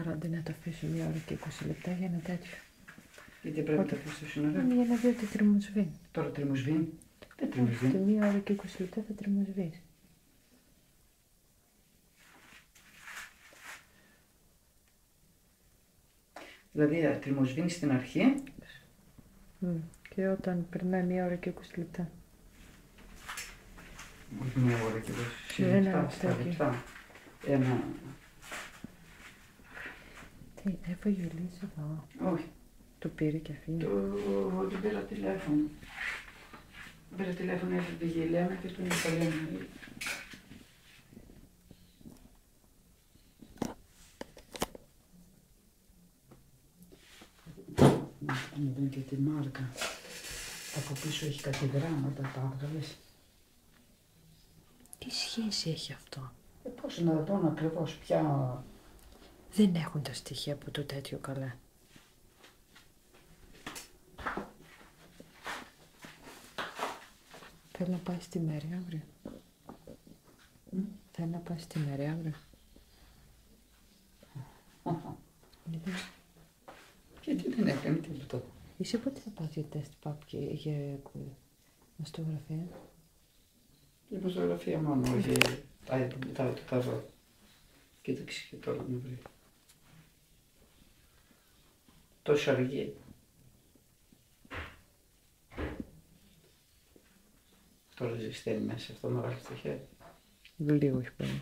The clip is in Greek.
τώρα αντί να το αφήσω 1 ώρα και 20 λεπτά για ένα τέτοιο. Γιατί πρέπει να το αφήσω τόση ώρα. Για να δει ότι τριμοσβήνει. Τώρα τριμοσβήνει. Δεν τριμοσβήνει. Σε 1 ώρα και 20 λεπτά θα τριμοσβήσει. Δηλαδή τριμοσβήνει στην αρχή. Και όταν περνάει 1 ώρα και 20 λεπτά. Όχι 1 ώρα και 20 λεπτά. Ένα. Τι, έφαγε ο Λύση εδώ. Όχι. Του πήρε και αφήνει. Του πήρα τηλέφωνο. Πήρα τηλέφωνο, έφυγε η Ελένα και του είπα Ελένα. Να δουν και τη μάρκα. Από πίσω έχει κάτι γράμματα, τα έβγαλες. Τι σχέση έχει αυτό. Πώς να δουν ακριβώς ποια... Δεν έχουν τα στοιχεία από το τέτοιο καλά. Θέλει να πάει στη μέρη αύριο. Θέλει να πάει στη μέρη αύριο. Γιατί δεν έκανε τίποτα. Εσύ πότε θα πας για τεστ παπ και για μαστογραφία. Για μαστογραφία μόνο, όχι τα ζω. Κοίταξε και τώρα με βρει. Τόσο αργή. Τώρα ζεσταίνει μέσα, αυτό μεγάλο στο χέρι. Λίγο έχει πάει.